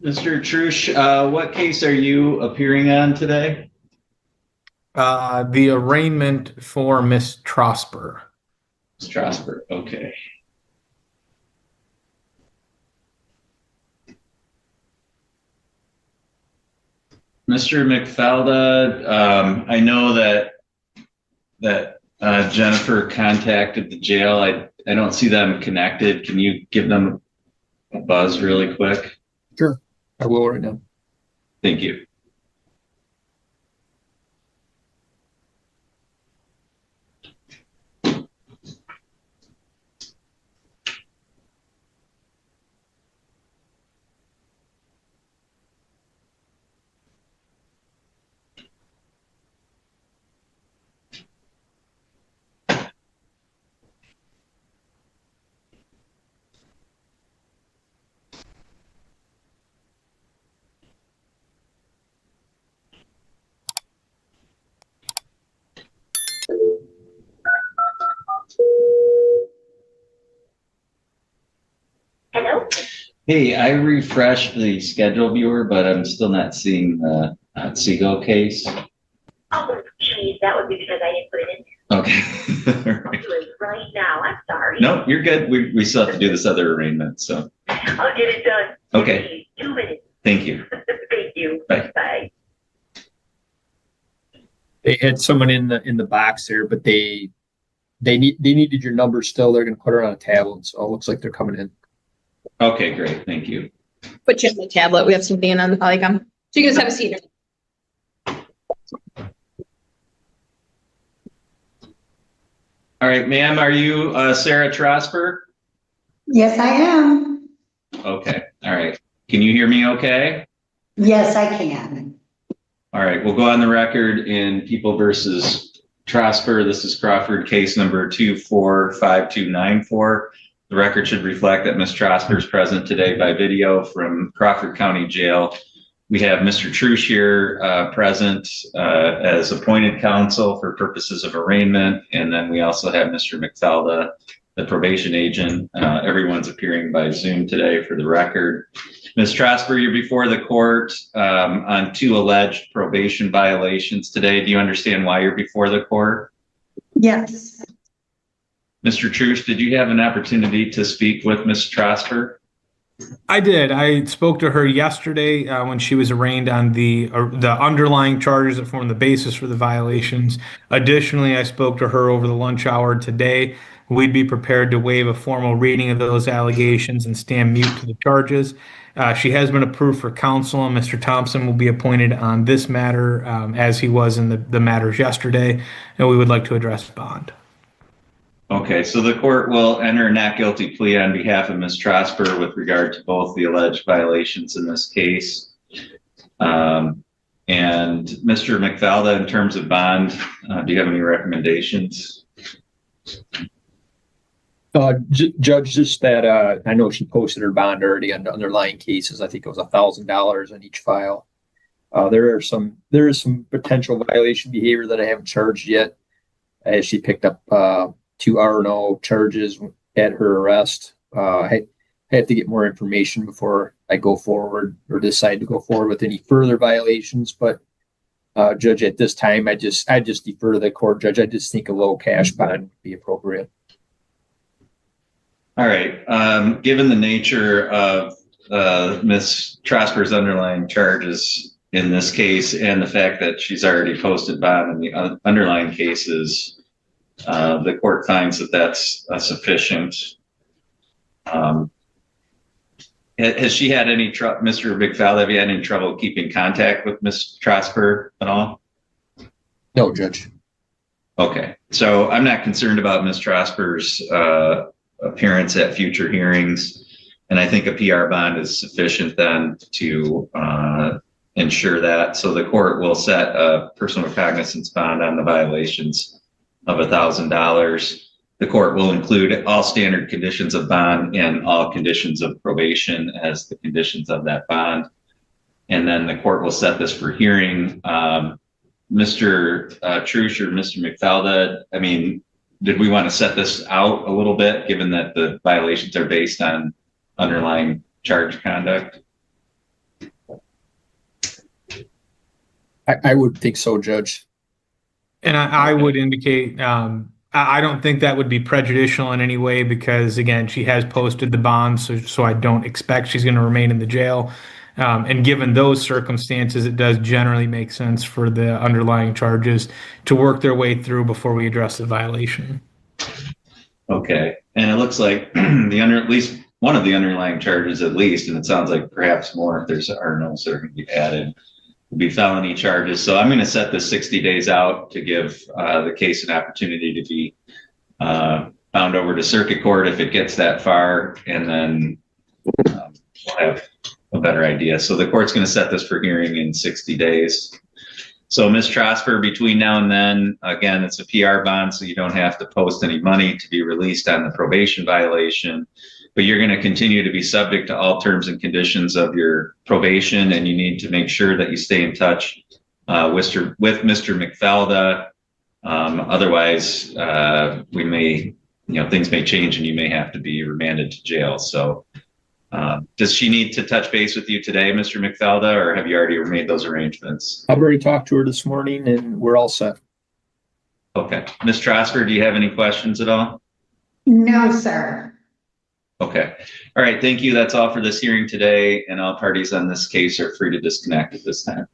Mr. Trush, what case are you appearing on today? The arraignment for Miss Trosper. Strasburg, okay. Mr. McFalda, I know that Jennifer contacted the jail. I don't see them connected. Can you give them a buzz really quick? Sure, I will right now. Thank you. Hello? Hey, I refreshed the schedule viewer, but I'm still not seeing the Seagull case. Oh, geez, that would be because I didn't put it in. Okay. I'll do it right now. I'm sorry. No, you're good. We still have to do this other arraignment, so. I'll get it done. Okay. 2 minutes. Thank you. Thank you. Bye. Bye. They had someone in the box there, but they needed your number still. They're going to put her on a tablet, so it looks like they're coming in. Okay, great. Thank you. Put you on the tablet. We have something in on the Polycom. So you guys have a seat. All right, ma'am, are you Sarah Trosper? Yes, I am. Okay, all right. Can you hear me okay? Yes, I can. All right, we'll go on the record in People versus Trosper. This is Crawford case number 245294. The record should reflect that Ms. Trosper is present today by video from Crawford County Jail. We have Mr. Trush here present as appointed counsel for purposes of arraignment. And then we also have Mr. McFalda, the probation agent. Everyone's appearing by Zoom today for the record. Ms. Trosper, you're before the court on 2 alleged probation violations today. Do you understand why you're before the court? Yes. Mr. Trush, did you have an opportunity to speak with Ms. Trosper? I did. I spoke to her yesterday when she was arraigned on the underlying charges that form the basis for the violations. Additionally, I spoke to her over the lunch hour today. We'd be prepared to waive a formal reading of those allegations and stand mute to the charges. She has been approved for counsel, and Mr. Thompson will be appointed on this matter as he was in the matters yesterday, and we would like to address bond. Okay, so the court will enter a not guilty plea on behalf of Ms. Trosper with regard to both the alleged violations in this case. And Mr. McFalda, in terms of bond, do you have any recommendations? Judge, just that I know she posted her bond already on the underlying cases. I think it was $1,000 on each file. There is some potential violation behavior that I haven't charged yet, as she picked up 2 R&O charges at her arrest. I have to get more information before I go forward or decide to go forward with any further violations. But Judge, at this time, I just defer to the court, Judge. I just think a low cash bond would be appropriate. All right. Given the nature of Ms. Trosper's underlying charges in this case and the fact that she's already posted bond in the underlying cases, the court finds that that's sufficient. Has she had any trouble, Mr. McFalda, have you had any trouble keeping contact with Ms. Trosper at all? No, Judge. Okay, so I'm not concerned about Ms. Trosper's appearance at future hearings, and I think a PR bond is sufficient then to ensure that. So the court will set a personal recognizance bond on the violations of $1,000. The court will include all standard conditions of bond and all conditions of probation as the conditions of that bond. And then the court will set this for hearing. Mr. Trush or Mr. McFalda, I mean, did we want to set this out a little bit, given that the violations are based on underlying charge conduct? I would think so, Judge. And I would indicate, I don't think that would be prejudicial in any way because, again, she has posted the bond, so I don't expect she's going to remain in the jail. And given those circumstances, it does generally make sense for the underlying charges to work their way through before we address the violation. Okay, and it looks like at least one of the underlying charges, at least, and it sounds like perhaps more if there's RNOs that are going to be added, will be felony charges. So I'm going to set this 60 days out to give the case an opportunity to be found over to circuit court if it gets that far, and then we'll have a better idea. So the court's going to set this for hearing in 60 days. So Ms. Trosper, between now and then, again, it's a PR bond, so you don't have to post any money to be released on the probation violation, but you're going to continue to be subject to all terms and conditions of your probation, and you need to make sure that you stay in touch with Mr. McFalda. Otherwise, we may, things may change and you may have to be remanded to jail. So does she need to touch base with you today, Mr. McFalda, or have you already made those arrangements? I've already talked to her this morning and we're all set. Okay. Ms. Trosper, do you have any questions at all? No, sir. Okay. All right. Thank you. That's all for this hearing today, and all parties on this case are free to disconnect at this time.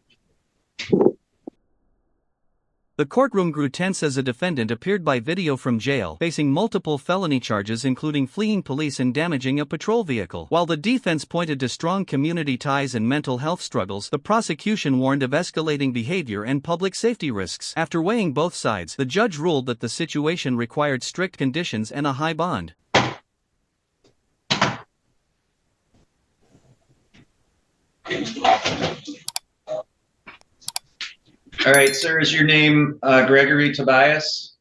The courtroom grew tense as a defendant appeared by video from jail, facing multiple felony charges including fleeing police and damaging a patrol vehicle. While the defense pointed to strong community ties and mental health struggles, the prosecution warned of escalating behavior and public safety risks. After weighing both sides, the judge ruled that the situation required strict conditions and a high bond. All right, sir, is your name Gregory Tobias?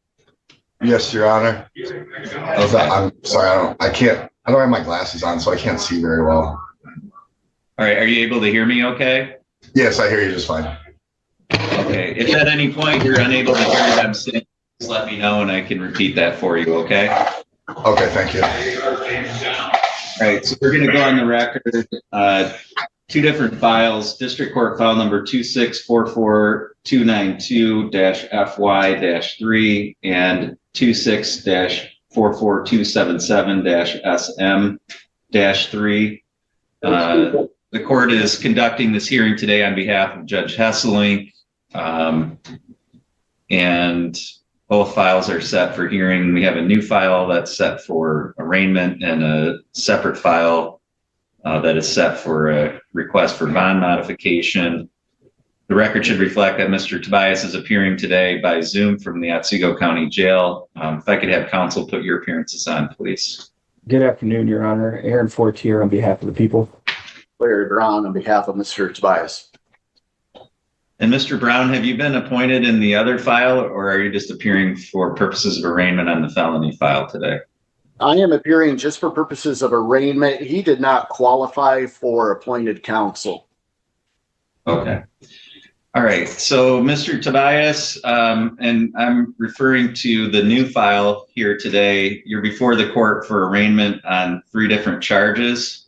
Yes, Your Honor. I'm sorry, I don't have my glasses on, so I can't see very well. All right, are you able to hear me okay? Yes, I hear you just fine. Okay, if at any point you're unable to hear what I'm saying, just let me know and I can repeat that for you, okay? Okay, thank you. All right, so we're gonna go on the record, two different files, District Court File Number 2644292-FY-3 and 26-44277-SM-3. The court is conducting this hearing today on behalf of Judge Hesselink, and both files are set for hearing. We have a new file that's set for arraignment and a separate file that is set for a request for bond modification. The record should reflect that Mr. Tobias is appearing today by Zoom from the Otsego County Jail. If I could have counsel put your appearances on, please. Good afternoon, Your Honor. Aaron Fortier on behalf of the people. Larry Brown on behalf of Mr. Tobias. And Mr. Brown, have you been appointed in the other file, or are you just appearing for purposes of arraignment on the felony file today? I am appearing just for purposes of arraignment. He did not qualify for appointed counsel. Okay. All right. So, Mr. Tobias, and I'm referring to the new file here today. You're before the court for arraignment on 3 different charges.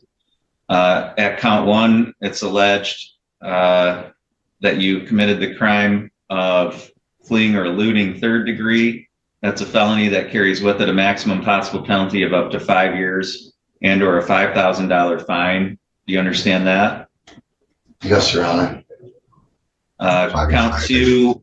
At count 1, it's alleged that you committed the crime of fleeing or eluding 3rd degree. That's a felony that carries with it a maximum possible penalty of up to 5 years and or a $5,000 fine. Do you understand that? Yes, Your Honor. Count 2,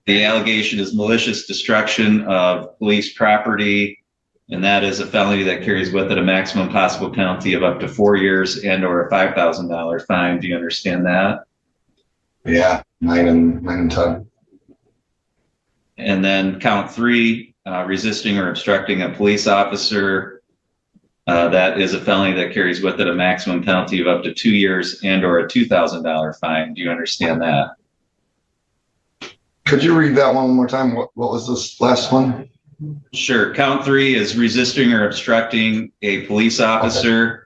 the allegation is malicious destruction of police property, and that is a felony that carries with it a maximum possible penalty of up to 4 years and or a $5,000 fine. Do you understand that? Yeah, 9 and 10. And then count 3, resisting or obstructing a police officer. That is a felony that carries with it a maximum penalty of up to 2 years and or a $2,000 fine. Do you understand that? Could you read that one more time? What was this last one? Sure. Count 3 is resisting or obstructing a police officer. Okay.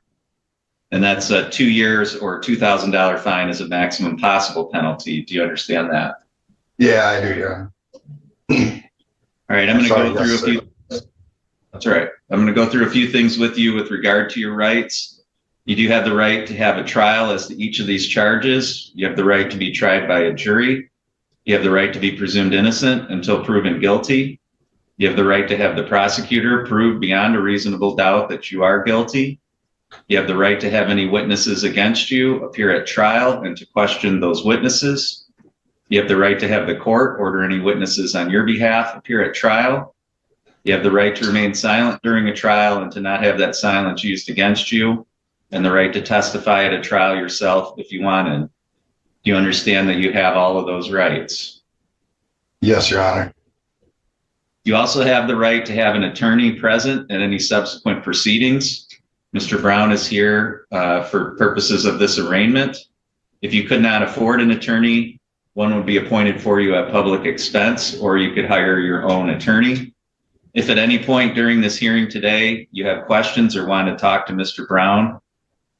And that's 2 years or $2,000 fine as a maximum possible penalty. Do you understand that? Yeah, I do, yeah. All right, I'm going to go through a few. That's all right. I'm going to go through a few things with you with regard to your rights. You do have the right to have a trial as to each of these charges. You have the right to be tried by a jury. You have the right to be presumed innocent until proven guilty. You have the right to have the prosecutor prove beyond a reasonable doubt that you are guilty. You have the right to have any witnesses against you appear at trial and to question those witnesses. You have the right to have the court order any witnesses on your behalf appear at trial. You have the right to remain silent during a trial and to not have that silence used against you, and the right to testify at a trial yourself if you wanted. Do you understand that you have all of those rights? Yes, Your Honor. You also have the right to have an attorney present at any subsequent proceedings. Mr. Brown is here for purposes of this arraignment. If you could not afford an attorney, one would be appointed for you at public expense, or you could hire your own attorney. If at any point during this hearing today you have questions or want to talk to Mr. Brown,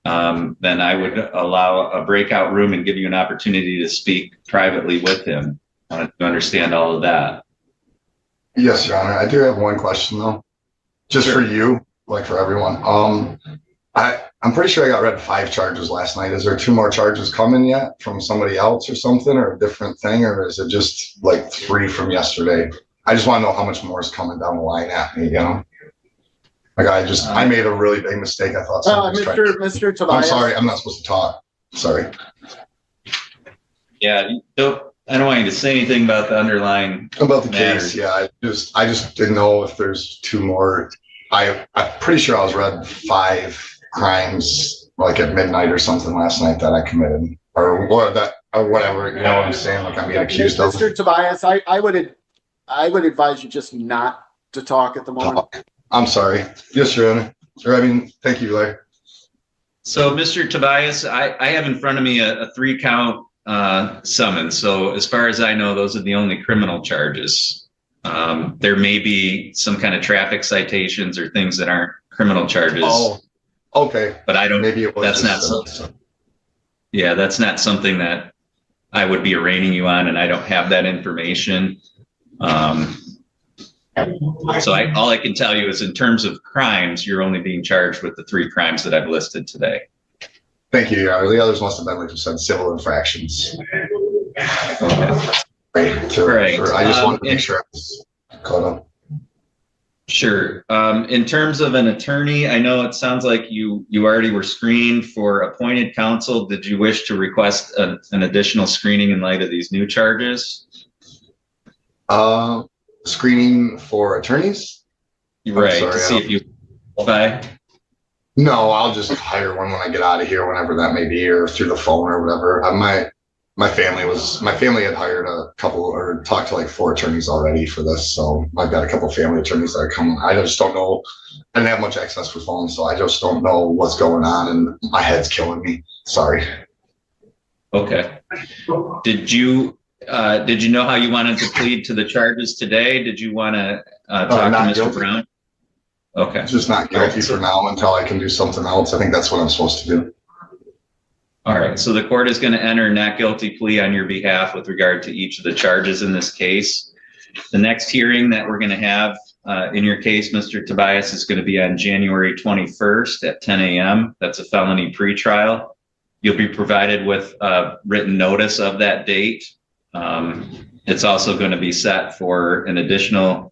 then I would allow a breakout room and give you an opportunity to speak privately with him. I want to understand all of that. Yes, Your Honor. I do have one question though, just Sure. for you, like for everyone. I'm pretty sure I got read 5 charges last night. Is there 2 more charges coming yet from somebody else or something, or a different thing, or is it just like 3 from yesterday? I just want to know how much more is coming down the line at me, you know? Like I made a really big mistake. I thought somebody was trying Mr. I'm Tobias. sorry, I'm not supposed to talk. Sorry. Yeah, I don't want you to say anything about the underlying About the matters. case, yeah. I just didn't know if there's 2 more. I'm pretty sure I was read 5 crimes like at midnight or something last night that I committed, or whatever. You know what I'm saying? Like I'm being accused of. Mr. Tobias, I would advise you just not to talk at the moment. I'm sorry. Yes, Your Honor. Thank you, Larry. So, Mr. Tobias, I have in front of me a 3-count summons. So, as far as I know, those are the only criminal charges. There may be some kind of traffic citations or things that aren't criminal charges. Oh, okay. But I don't. Maybe it was. That's not something. Yeah, that's not something that I would be arraigning you on, and I don't have that information. So all I can tell you is in terms of crimes, you're only being charged with the 3 crimes that I've listed today. Thank you, Your Honor. The others must have been, like you said, civil infractions. Right. I just wanted to make sure I was caught up. Sure. In terms of an attorney, I know it sounds like you already were screened for appointed counsel. Did you wish to request an additional screening in light of these new charges? Screening for attorneys? Right, to see if you qualify. No, I'll just hire one when I get out of here, whenever that may be, or through the phone or whatever. My family had hired a couple or talked to like 4 attorneys already for this. So I've got a couple of family attorneys that are coming. I just don't know. I didn't have much access for phones, so I just don't know what's going on, and my head's killing me. Sorry. Okay. Did you know how you wanted to plead to the charges today? Did you want to talk to Mr. Guilty. Brown? Okay. Just not guilty for now until I can do something else. I think that's what I'm supposed to do. All right. So the court is going to enter a not guilty plea on your behalf with regard to each of the charges in this case. The next hearing that we're going to have in your case, Mr. Tobias, is going to be on January 21st at 10 a.m. That's a felony pretrial. You'll be provided with a written notice of that date. It's also going to be set for an additional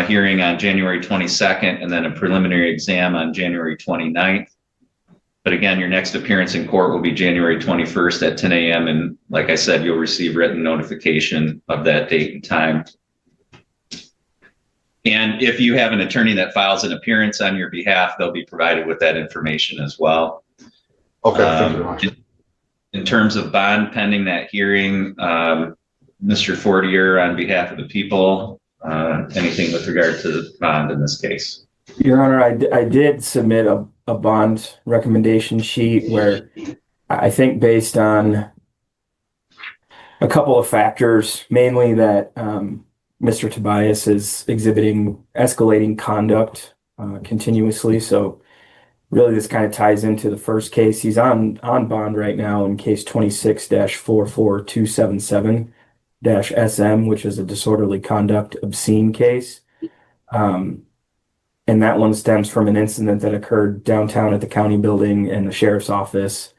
hearing on January 22nd and then a preliminary exam on January 29th. But again, your next appearance in court will be January 21st at 10 a.m. And like I said, you'll receive written notification of that date and time. And if you have an attorney that files an appearance on your behalf, they'll be provided with that information as well. Okay, thank you very much. In terms of bond pending that hearing, Mr. Fortier, on behalf of the people, anything with regard to the bond in this case? Your Honor, I did submit a bond recommendation sheet where I think based on a couple of factors, mainly that Mr. Tobias is exhibiting escalating conduct continuously. So really this kind of ties into the first case. He's on bond right now in case 26-44277-SM, which is a disorderly conduct obscene case. And that one stems from an incident that occurred downtown at the county building, and the sheriff's office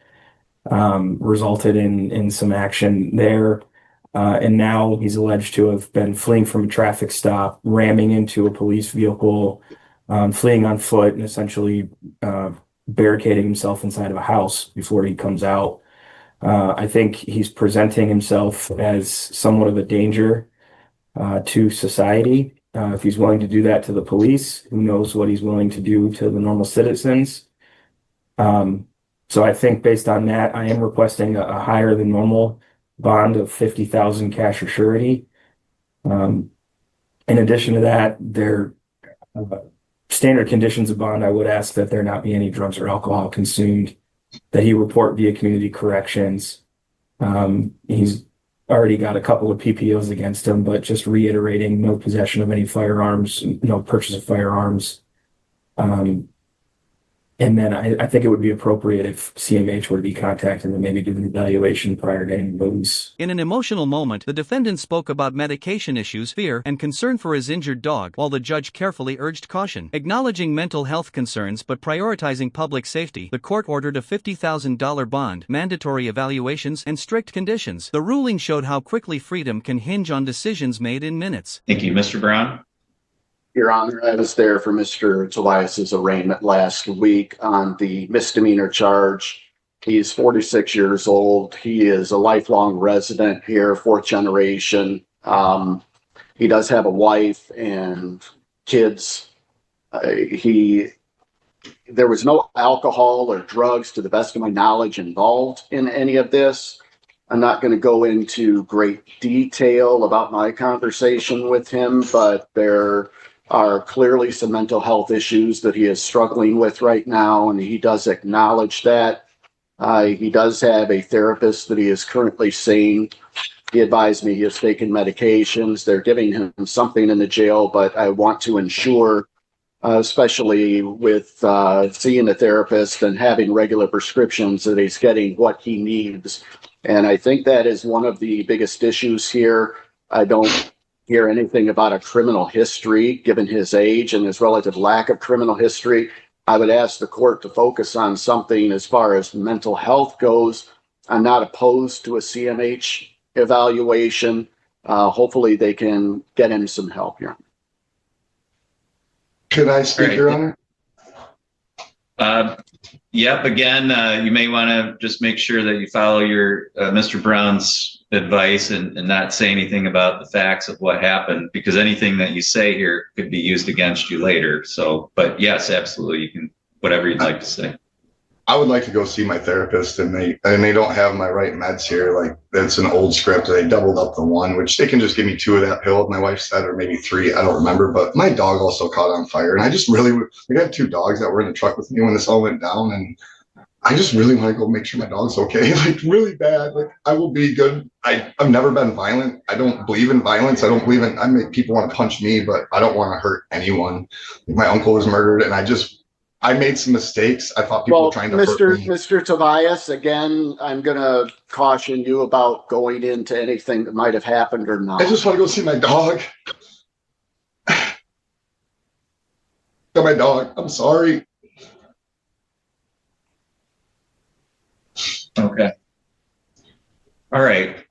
resulted in some action there. And now he's alleged to have been fleeing from a traffic stop, ramming into a police vehicle, fleeing on foot, and essentially barricading himself inside of a house before he comes out. I think he's presenting himself as somewhat of a danger to society. If he's willing to do that to the police, who knows what he's willing to do to the normal citizens. So I think based on that, I am requesting a higher than normal bond of 50,000 cash or surety. In addition to that, their standard conditions of bond, I would ask that there not be any drugs or alcohol consumed, that he report via community corrections. He's already got a couple of PPOs against him, but just reiterating no possession of any firearms, no purchase of firearms. And then I think it would be appropriate if CMH were to be contacted and maybe do an evaluation prior to any moves. In an emotional moment, the defendant spoke about medication issues, fear, and concern for his injured dog, while the judge carefully urged caution. Acknowledging mental health concerns but prioritizing public safety, the court ordered a $50,000 bond, mandatory evaluations, and strict conditions. The ruling showed how quickly freedom can hinge on decisions made in minutes. Thank you. Mr. Brown? Your Honor, I was there for Mr. Tobias's arraignment last week on the misdemeanor charge. He's 46 years old. He is a lifelong resident here, fourth generation. He does have a wife and kids. There was no alcohol or drugs, to the best of my knowledge, involved in any of this. I'm not going to go into great detail about my conversation with him, but there are clearly some mental health issues that he is struggling with right now, and he does acknowledge that. He does have a therapist that he is currently seeing. He advised me he has taken medications. They're giving him something in the jail, but I want to ensure, especially with seeing a therapist and having regular prescriptions, that he's getting what he needs. And I think that is one of the biggest issues here. I don't hear anything about a criminal history, given his age and his relative lack of criminal history. I would ask the court to focus on something as far as mental health goes. I'm not opposed to a CMH evaluation. Hopefully they can get him some help here. Could I speak, Your Honor? Yep. Again, you may want to just make sure that you follow your Mr. Brown's advice and not say anything about the facts of what happened, because anything that you say here could be used against you later. So, but yes, absolutely, you can, whatever you'd like to say. I would like to go see my therapist, and they don't have my right meds here. Like, it's an old script. They doubled up the one, which they can just give me 2 of that pill, my wife said, or maybe 3. I don't remember. But my dog also caught on fire, and I just really, we had 2 dogs that were in the truck with me when this all went down, and I just really want to go make sure my dog's okay, like really bad. Like, I will be good. I've never been violent. I don't believe in violence. I don't believe in, I make people want to punch me, but I don't want to hurt anyone. My uncle was murdered, and I made some mistakes. I thought people were trying to hurt me. Mr. Tobias, again, I'm going to caution you about going into anything that might have happened or not. I just want to go see my dog. My dog. I'm sorry. Okay. All right.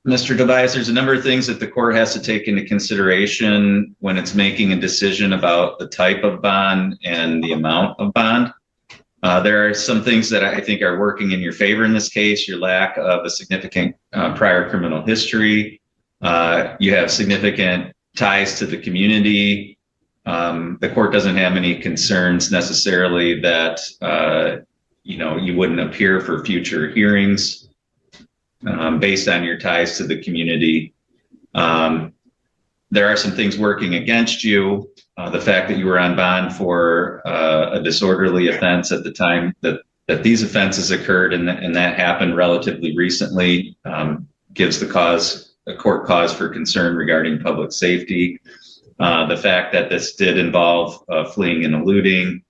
Mr. Tobias, there's a number of things that the court has to take into consideration when it's making a decision about the type of bond and the amount of bond. There are some things that I think are working in your favor in this case: your lack of a significant prior criminal history. You have significant ties to the community. The court doesn't have any concerns necessarily that you wouldn't appear for future hearings based on your ties to the community. There are some things working against you. The fact that you were on bond for a disorderly offense at the time that these offenses occurred, and that happened relatively recently, gives the court cause for concern regarding public safety. The fact that this did involve fleeing and eluding,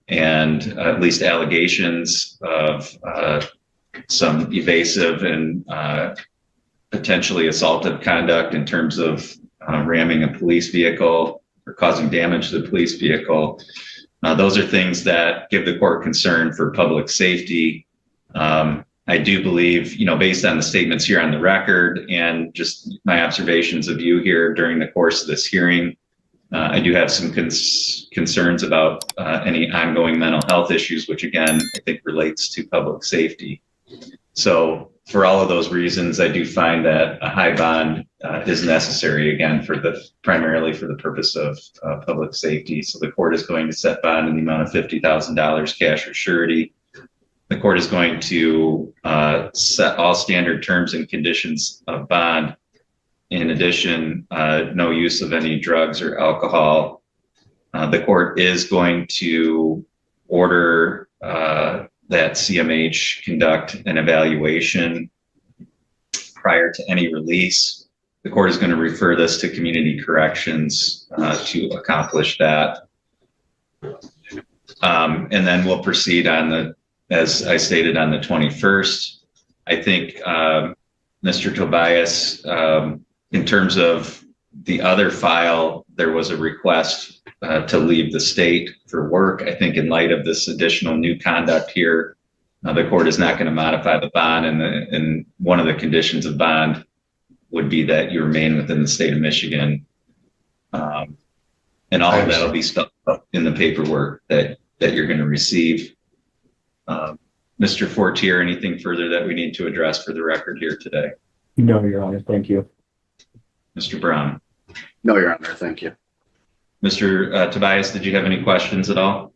and at least allegations of some evasive and potentially assaultive conduct in terms of ramming a police vehicle or causing damage to the police vehicle. Those are things that give the court concern for public safety. I I do believe, based on the statements here on the record and just my observations of you here during the course of this hearing, I do have some concerns about any ongoing mental health issues, which again, I think relates to public safety. So for all of those reasons, I do find that a high bond is necessary, again, primarily for the purpose of public safety. So the court is going to set bond in the amount of $50,000 cash or surety. The court is going to set all standard terms and conditions of bond. In addition, no use of any drugs or alcohol. The court is going to order that CMH conduct an evaluation prior to any release. The court is going to refer this to community corrections to accomplish that. And then we'll proceed as I stated, on the 21st. I think Mr. Tobias, in terms of the other file, there was a request to leave the state for work. I think in light of this additional new conduct here, the court is not going to modify the bond, and one of the conditions of bond would be that you remain within the state of Michigan. And all of that will be stuck up in the paperwork that you're going to receive. Mr. Fortier, anything further that we need to address for the record here today? No, Your Honor. Thank you. Mr. Brown? No, Your Honor. Thank you. Mr. Tobias, did you have any questions at all?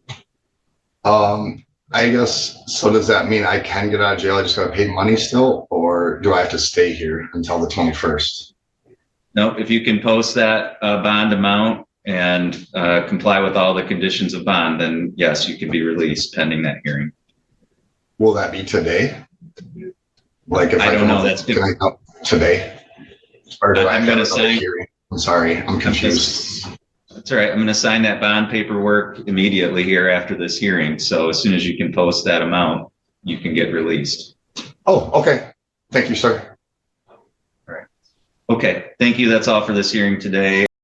I guess, so does that mean I can get out of jail? I just got to pay money still, or do I have to stay here until the 21st? No, if you can post that bond amount and comply with all the conditions of bond, then yes, you can be released pending that hearing. Will that be today? Like if I don't know, that's can I go today? Or do I'm going to say, I'm sorry, I'm confused. That's all right. I'm going to sign that bond paperwork immediately here after this hearing. So as soon as you can post that amount, you can get released. Oh, okay. Thank you, sir. All right. Okay. Thank you. That's all for this hearing today.